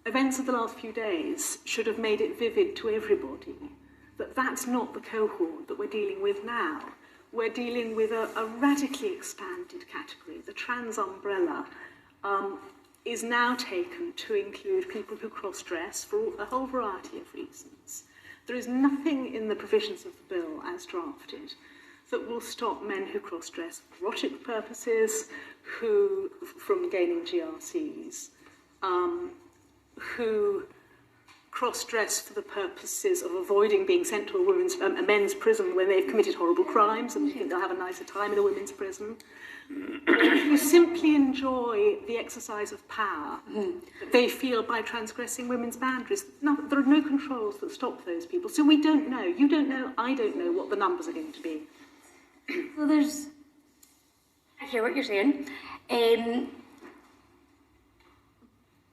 events of the last few days should have made it vivid to everybody that that's not the cohort that we're dealing with now. We're dealing with a radically expanded category. The trans umbrella is now taken to include people who cross-dress for a whole variety of reasons. There is nothing in the provisions of the bill as drafted that will stop men who cross-dress for erotic purposes, who from gaining GRCs, who cross-dress for the purposes of avoiding being sent to a men's prison when they've committed horrible crimes and think they'll have a nicer time in a women's prison. Who simply enjoy the exercise of power that they feel by transgressing women's boundaries. No, there are no controls that stop those people. So we don't know. You don't know. I don't know what the numbers are going to be. Well, I hear what you're saying.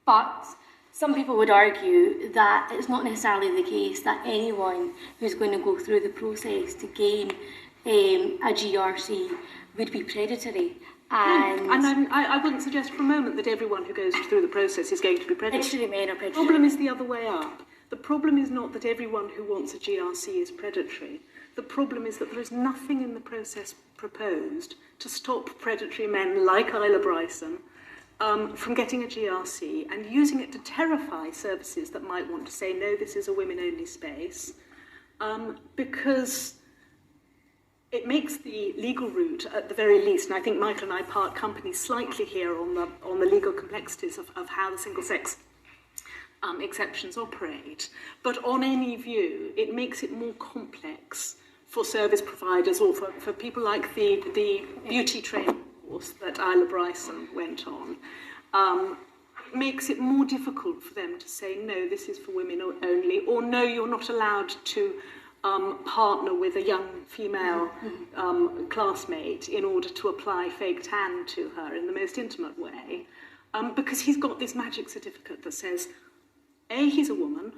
But some people would argue that it's not necessarily the case that anyone who's going to go through the process to gain a GRC would be predatory. And I wouldn't suggest for a moment that everyone who goes through the process is going to be predatory. Men are predatory. The problem is the other way up. The problem is not that everyone who wants a GRC is predatory. The problem is that there is nothing in the process proposed to stop predatory men like Isla Bryson from getting a GRC and using it to terrify services that might want to say, no, this is a women-only space, because it makes the legal route, at the very least, and I think Michael and I part company slightly here on the legal complexities of how the single-sex exceptions operate, but on any view, it makes it more complex for service providers or for people like the beauty training course that Isla Bryson went on. It makes it more difficult for them to say, no, this is for women only, or no, you're not allowed to partner with a young female classmate in order to apply fake tan to her in the most intimate way, because he's got this magic certificate that says, A, he's a woman,